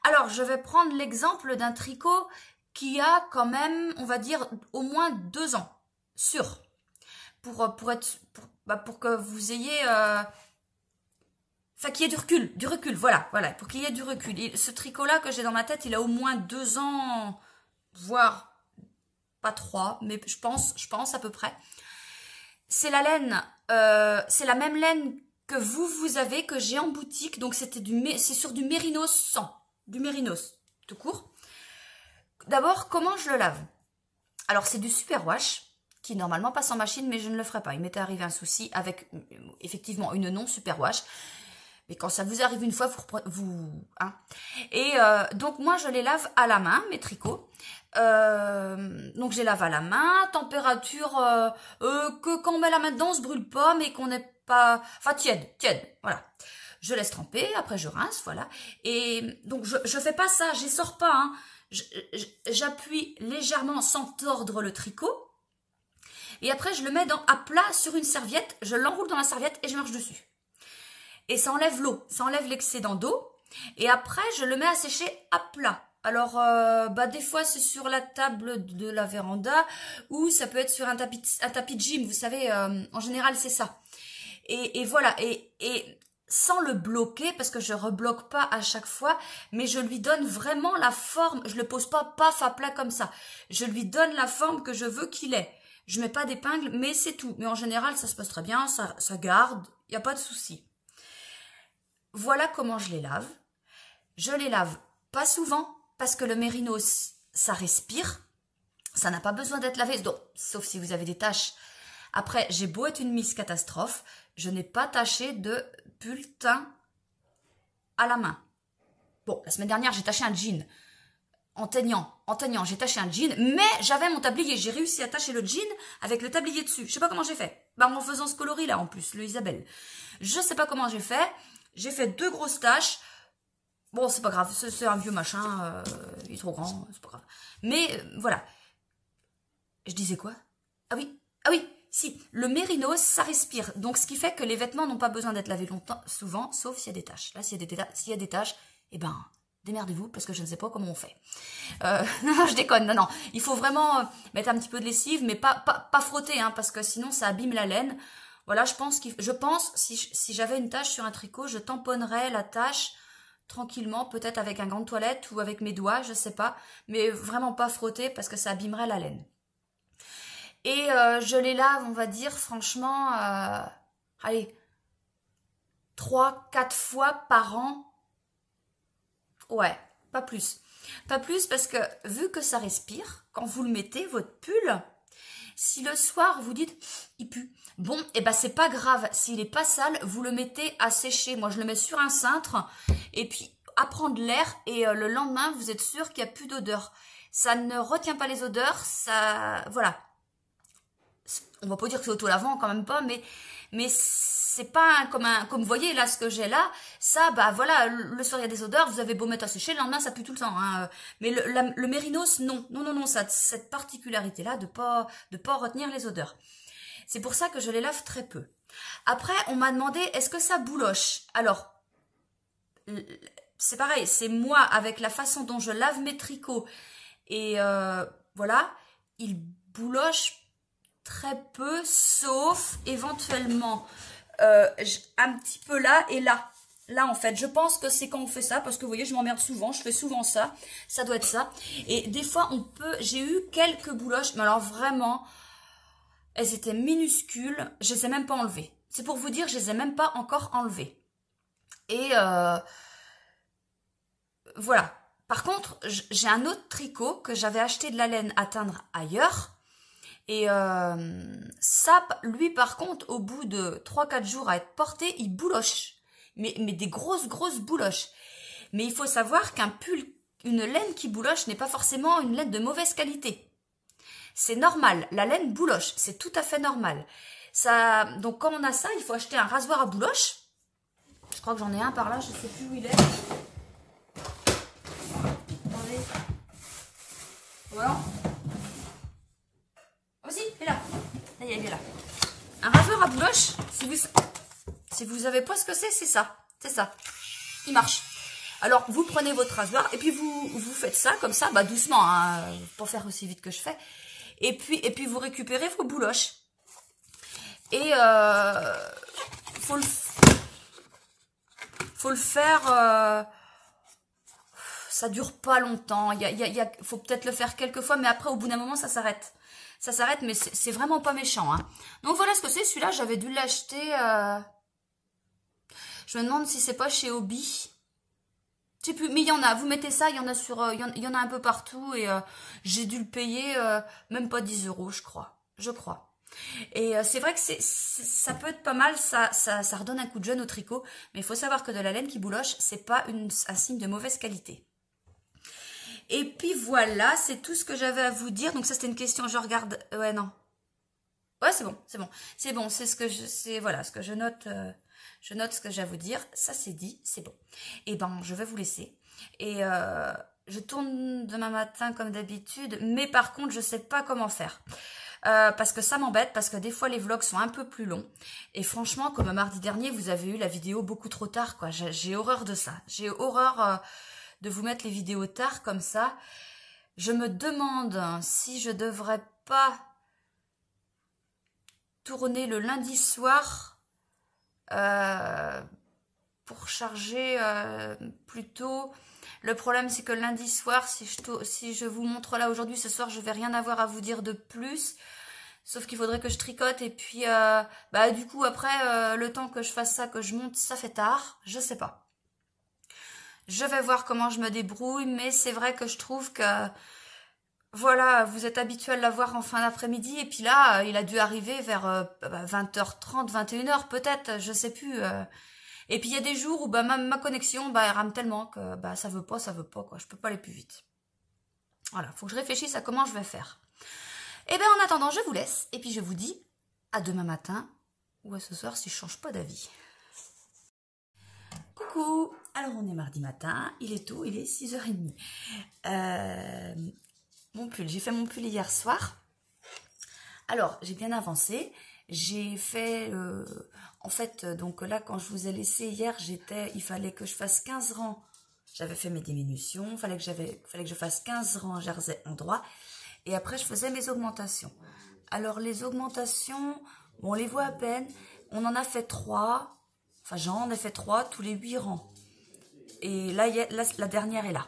Alors, je vais prendre l'exemple d'un tricot qui a quand même, on va dire, au moins 2 ans, sûr, pour que vous ayez, enfin, qu'il y ait du recul, voilà, pour qu'il y ait du recul. Et ce tricot-là que j'ai dans ma tête, il a au moins 2 ans, voire pas 3, mais je pense à peu près. C'est la laine, c'est la même laine que vous avez, que j'ai en boutique, donc c'est sur du mérinos 100, du mérinos, tout court. D'abord, comment je le lave? Alors, c'est du superwash qui normalement passe en machine, mais je ne le ferai pas. Il m'était arrivé un souci avec effectivement une non superwash. Mais quand ça vous arrive une fois, hein. Et donc, moi, je les lave à la main, mes tricots. Donc, je les lave à la main, température que quand on met la main dedans, on se brûle pas, mais qu'on n'est pas... Enfin, tiède, voilà. Je laisse tremper, après je rince, voilà. Et donc, je fais pas ça, j'essore pas, hein. J'appuie légèrement sans tordre le tricot. Et après, je le mets à plat sur une serviette. Je l'enroule dans la serviette et je marche dessus. Et ça enlève l'eau, ça enlève l'excédent d'eau. Et après, je le mets à sécher à plat. Alors, des fois, c'est sur la table de la véranda ou ça peut être sur un tapis de gym. Vous savez, en général, c'est ça. Et voilà. Et sans le bloquer, parce que je rebloque pas à chaque fois, mais je lui donne vraiment la forme. Je le pose pas paf à plat comme ça. Je lui donne la forme que je veux qu'il ait. Je mets pas d'épingle, mais c'est tout. Mais en général, ça se passe très bien, ça garde, il n'y a pas de souci. Voilà comment je les lave. Je les lave pas souvent, parce que le mérinos, ça respire. Ça n'a pas besoin d'être lavé, donc, sauf si vous avez des taches. Après, j'ai beau être une Miss Catastrophe, je n'ai pas taché de bulletin à la main. Bon, la semaine dernière, j'ai taché un jean. En teignant, j'ai taché un jean, mais j'avais mon tablier. J'ai réussi à tacher le jean avec le tablier dessus. Je sais pas comment j'ai fait. En faisant ce coloris-là, en plus, le Isabelle. Je sais pas comment j'ai fait. J'ai fait 2 grosses taches. Bon, c'est pas grave. C'est un vieux machin. Il est trop grand. C'est pas grave. Mais, voilà. Je disais quoi? Ah oui, si, le mérinos, ça respire. Donc, ce qui fait que les vêtements n'ont pas besoin d'être lavés longtemps, souvent, sauf s'il y a des taches. Là, s'il y a des taches, eh ben, démerdez-vous, parce que je ne sais pas comment on fait. Non, je déconne, non. Il faut vraiment mettre un petit peu de lessive, mais pas frotter, hein, parce que sinon, ça abîme la laine. Voilà, je pense, si j'avais une tache sur un tricot, je tamponnerais la tache tranquillement, peut-être avec un gant de toilette ou avec mes doigts, je sais pas. Mais vraiment pas frotter, parce que ça abîmerait la laine. Et je les lave, on va dire, franchement, allez, 3-4 fois par an. Ouais, pas plus. Pas plus parce que, vu que ça respire, quand vous le mettez, votre pull, si le soir vous dites, il pue, bon, et ben c'est pas grave. S'il est pas sale, vous le mettez à sécher. Moi, je le mets sur un cintre, et puis à prendre l'air, et le lendemain, vous êtes sûr qu'il n'y a plus d'odeur. Ça ne retient pas les odeurs, ça... Voilà. On va pas dire que c'est auto-lavant, quand même pas, mais c'est pas comme vous voyez là ce que j'ai là, ça voilà, le soir il y a des odeurs, vous avez beau mettre à sécher, le lendemain ça pue tout le temps, hein. Mais le mérinos, non, ça a cette particularité là de pas retenir les odeurs. C'est pour ça que je les lave très peu. Après, on m'a demandé, est-ce que ça bouloche? Alors, c'est pareil, c'est moi avec la façon dont je lave mes tricots, et voilà, ils boulochent très peu, sauf éventuellement un petit peu là et là. Là, en fait, je pense que c'est quand on fait ça, parce que vous voyez, je m'emmerde souvent, je fais souvent ça. Ça doit être ça. Et des fois, j'ai eu quelques bouloches, mais alors vraiment, elles étaient minuscules. Je les ai même pas enlevées. C'est pour vous dire, je les ai même pas encore enlevées. Et voilà. Par contre, j'ai un autre tricot que j'avais acheté de la laine à teindre ailleurs. Et ça, lui par contre, au bout de 3-4 jours à être porté, il bouloche. Mais des grosses bouloches. Mais il faut savoir qu'un pull, une laine qui bouloche n'est pas forcément une laine de mauvaise qualité. C'est normal, la laine bouloche, c'est tout à fait normal. Ça, donc quand on a ça, il faut acheter un rasoir à bouloche. Je crois que j'en ai un par là, je ne sais plus où il est. Attendez. Voilà. Aussi, il est là. Ça y est, il est là. Un rasoir à bouloche, si vous savez pas ce que c'est ça. C'est ça. Il marche. Alors, vous prenez votre rasoir et puis vous faites ça comme ça, bah doucement, hein, pour faire aussi vite que je fais. Et puis vous récupérez vos bouloches. Et faut le faire. Ça dure pas longtemps. Faut peut-être le faire quelques fois, mais après, au bout d'un moment, ça s'arrête. Ça s'arrête, mais c'est vraiment pas méchant. Hein. Donc voilà ce que c'est. Celui-là, j'avais dû l'acheter. Je me demande si c'est pas chez Hobby. Je sais plus, mais il y en a. Vous mettez ça, il y en a sur, il y en a un peu partout et j'ai dû le payer même pas 10 €, je crois. Et c'est vrai que ça peut être pas mal, ça redonne un coup de jeune au tricot, mais il faut savoir que de la laine qui bouloche, c'est pas un signe de mauvaise qualité. Et puis voilà, c'est tout ce que j'avais à vous dire. Donc ça c'était une question, je regarde. Ouais, non. Ouais, c'est bon, c'est ce que voilà, ce que je note. Je note ce que j'ai à vous dire. Ça c'est dit, c'est bon. Et ben, je vais vous laisser. Et je tourne demain matin comme d'habitude, mais par contre, je sais pas comment faire. Parce que ça m'embête, parce que des fois les vlogs sont un peu plus longs. Et franchement, comme mardi dernier, vous avez eu la vidéo beaucoup trop tard, quoi. J'ai horreur de ça. J'ai horreur de vous mettre les vidéos tard comme ça. Je me demande si je devrais pas tourner le lundi soir pour charger plus tôt. Le problème, c'est que le lundi soir, si je vous montre là aujourd'hui, ce soir, je vais rien avoir à vous dire de plus. Sauf qu'il faudrait que je tricote et puis, du coup, après, le temps que je fasse ça, que je monte, ça fait tard. Je sais pas. Je vais voir comment je me débrouille, mais c'est vrai que je trouve que, voilà, vous êtes habitué à l'avoir en fin d'après-midi, et puis là, il a dû arriver vers 20h30, 21h peut-être, je sais plus. Et puis il y a des jours où ma connexion, elle rame tellement que ça veut pas, quoi. Je peux pas aller plus vite. Voilà, faut que je réfléchisse à comment je vais faire. Et bien en attendant, je vous laisse, et puis je vous dis à demain matin, ou à ce soir si je change pas d'avis. Coucou, alors on est mardi matin, il est tôt, il est 6h30. Mon pull, j'ai fait mon pull hier soir. Alors, j'ai bien avancé. J'ai fait, en fait, donc là, quand je vous ai laissé hier, il fallait que je fasse 15 rangs. J'avais fait mes diminutions, il fallait que je fasse 15 rangs jersey endroit. Et après, je faisais mes augmentations. Alors, les augmentations, bon, on les voit à peine. On en a fait 3. Enfin, j'en ai fait 3 tous les 8 rangs. Et là, la dernière est là.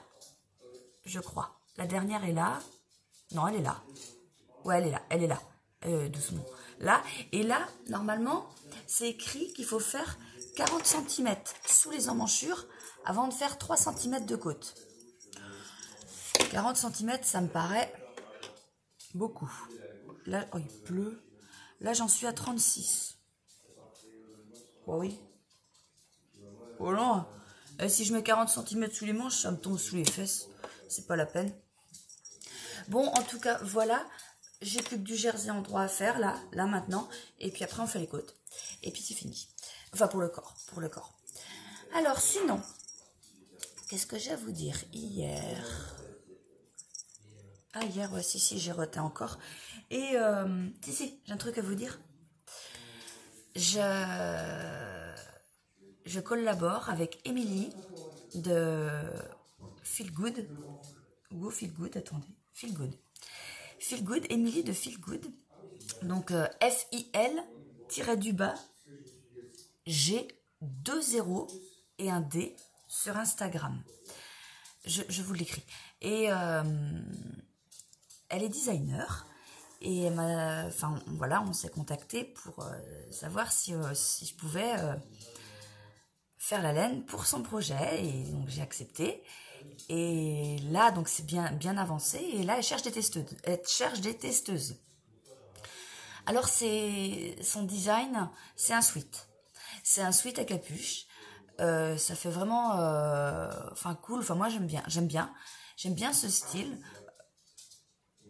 Je crois. La dernière est là. Non, elle est là. Ouais, elle est là. Doucement. Là. Et là, normalement, c'est écrit qu'il faut faire 40 cm sous les emmanchures avant de faire 3 cm de côte. 40 cm, ça me paraît beaucoup. Là, oh, il pleut. Là, j'en suis à 36. Oh oui. Oh non. Si je mets 40 cm sous les manches, ça me tombe sous les fesses. C'est pas la peine. Bon, en tout cas, voilà. J'ai plus que du jersey endroit à faire, là maintenant. Et puis après, on fait les côtes. Et puis, c'est fini. Enfin, pour le corps. Alors, sinon, qu'est-ce que j'ai à vous dire? Hier... Ah, hier, ouais, si, j'ai roté encore. Et, si, j'ai un truc à vous dire. Je collabore avec Émilie de Feel Good. Ou Feel Good, attendez. Feel Good. Feel Good, Émilie de Feel Good. Donc, FIL-du-bas G 2 0 et un D sur Instagram. Je vous l'écris. Et elle est designer. Et voilà, on s'est contacté pour savoir si je pouvais faire la laine pour son projet. Et donc, j'ai accepté. Et là, donc c'est bien avancé. Et là, elle cherche des testeuses. Alors, c'est son design, c'est un sweat. C'est un sweat à capuche. Ça fait vraiment, enfin cool. Enfin moi j'aime bien ce style.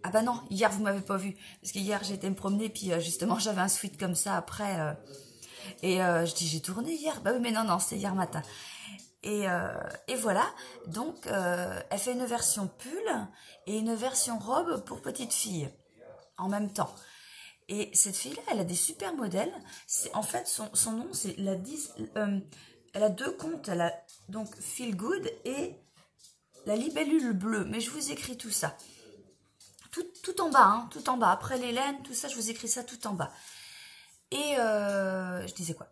Ah bah non, hier vous m'avez pas vu parce que hier j'ai été me promener puis justement j'avais un sweat comme ça après je dis j'ai tourné hier. Bah oui mais non c'était hier matin. Et voilà, donc elle fait une version pull et une version robe pour petite fille en même temps. Et cette fille-là, elle a des super modèles. En fait, son nom, c'est elle a deux comptes. Elle a donc Feel Good et la libellule bleue. Mais je vous écris tout ça. Tout en bas, hein, tout en bas. Après les laines, tout ça, je vous écris ça tout en bas. Et je disais quoi?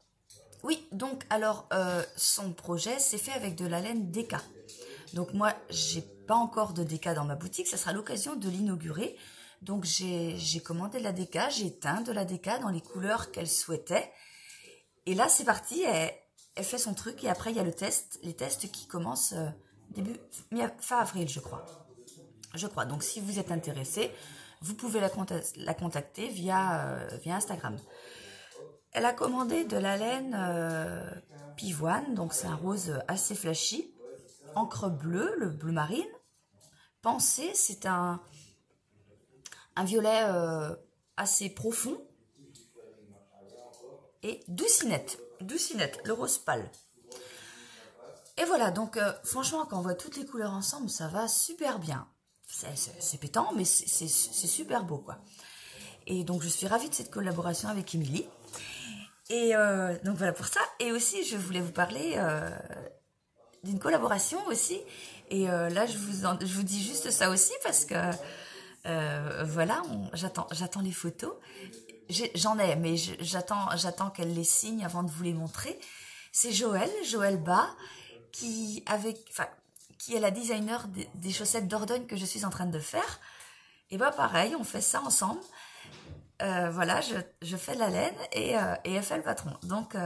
Oui, donc alors, son projet, c'est fait avec de la laine DK. Donc moi, j'ai pas encore de DK dans ma boutique. Ça sera l'occasion de l'inaugurer. Donc j'ai commandé de la DK, j'ai teint de la DK dans les couleurs qu'elle souhaitait. Et là, c'est parti, elle fait son truc. Et après, il y a les tests qui commencent fin avril, je crois. Donc, si vous êtes intéressé, vous pouvez la contacter via Instagram. Elle a commandé de la laine pivoine, donc c'est un rose assez flashy. Encre bleue, le bleu marine. Pensée, c'est un violet assez profond. Et doucinette, le rose pâle. Et voilà, donc franchement, quand on voit toutes les couleurs ensemble, ça va super bien. C'est pétant, mais c'est super beau, quoi. Et donc, je suis ravie de cette collaboration avec Émilie. Et donc, voilà pour ça. Et aussi, je voulais vous parler d'une collaboration aussi. Et là, je vous dis juste ça aussi parce que, voilà, j'attends les photos. J'en ai, mais j'attends qu'elle les signe avant de vous les montrer. C'est Joël Bas, qui est la designer des chaussettes Dordogne que je suis en train de faire. Et bah pareil, on fait ça ensemble. Voilà, je fais de la laine et elle fait le patron. Donc,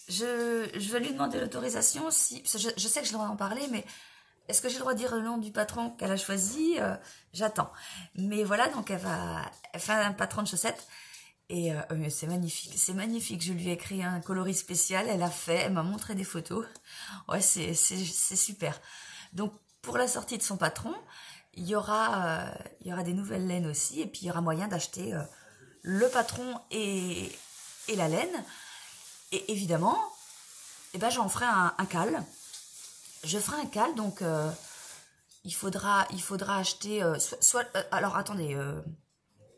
je vais lui demander l'autorisation. Je sais que j'ai le droit d'en parler, mais est-ce que j'ai le droit de dire le nom du patron qu'elle a choisi? J'attends. Mais voilà, donc elle fait un patron de chaussettes. Et c'est magnifique. Je lui ai créé un coloris spécial, elle m'a montré des photos. Ouais, c'est super. Donc pour la sortie de son patron, il y aura des nouvelles laines aussi, et puis il y aura moyen d'acheter le patron et la laine. Et évidemment, j'en ferai un cal. Je ferai un cal, donc il faudra acheter alors attendez.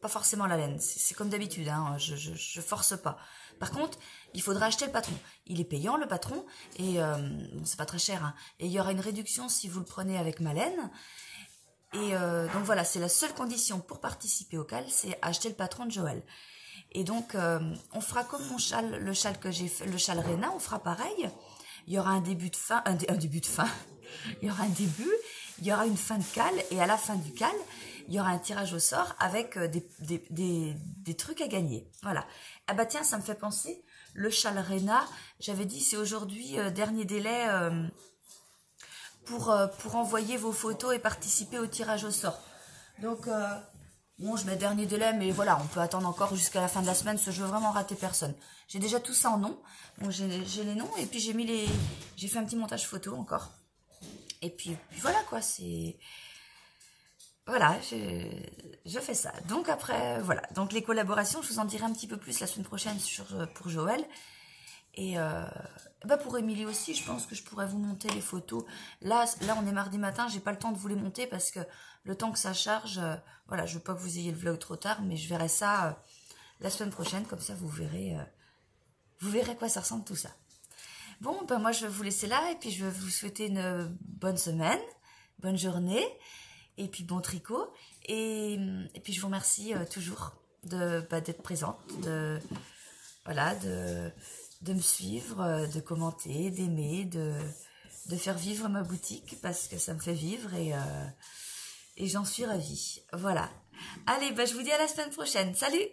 Pas forcément la laine, c'est comme d'habitude, hein, je force pas. Par contre, il faudra acheter le patron. Il est payant le patron, et c'est pas très cher. Hein, et il y aura une réduction si vous le prenez avec ma laine. Et donc voilà, c'est la seule condition pour participer au cal, c'est acheter le patron de Joël. Et donc, on fera comme le châle que j'ai fait, le châle Réna, on fera pareil. Il y aura un début de fin, un début de fin. Il y aura un début, il y aura une fin de cal, et à la fin du cal, il y aura un tirage au sort avec des trucs à gagner. Voilà. Ah bah tiens, ça me fait penser, le châle Réna, j'avais dit c'est aujourd'hui dernier délai pour envoyer vos photos et participer au tirage au sort. Donc, bon, je mets dernier délai, mais voilà, on peut attendre encore jusqu'à la fin de la semaine, parce que je veux vraiment rater personne. J'ai déjà tout ça en nom, donc j'ai les noms, et puis j'ai fait un petit montage photo encore. Et puis voilà quoi, c'est... Voilà, je fais ça. Donc après, voilà. Donc les collaborations, je vous en dirai un petit peu plus la semaine prochaine pour Joël. Et pour Émilie aussi, je pense que je pourrais vous monter les photos. Là on est mardi matin, j'ai pas le temps de vous les monter parce que le temps que ça charge, voilà, je veux pas que vous ayez le vlog trop tard, mais je verrai ça la semaine prochaine, comme ça vous verrez à quoi ça ressemble tout ça. Bon, moi je vais vous laisser là et puis je vais vous souhaiter une bonne semaine, bonne journée. Et puis bon tricot. Et puis je vous remercie toujours d'être présente, de me suivre, de commenter, d'aimer, de faire vivre ma boutique parce que ça me fait vivre et j'en suis ravie. Voilà. Allez, je vous dis à la semaine prochaine. Salut!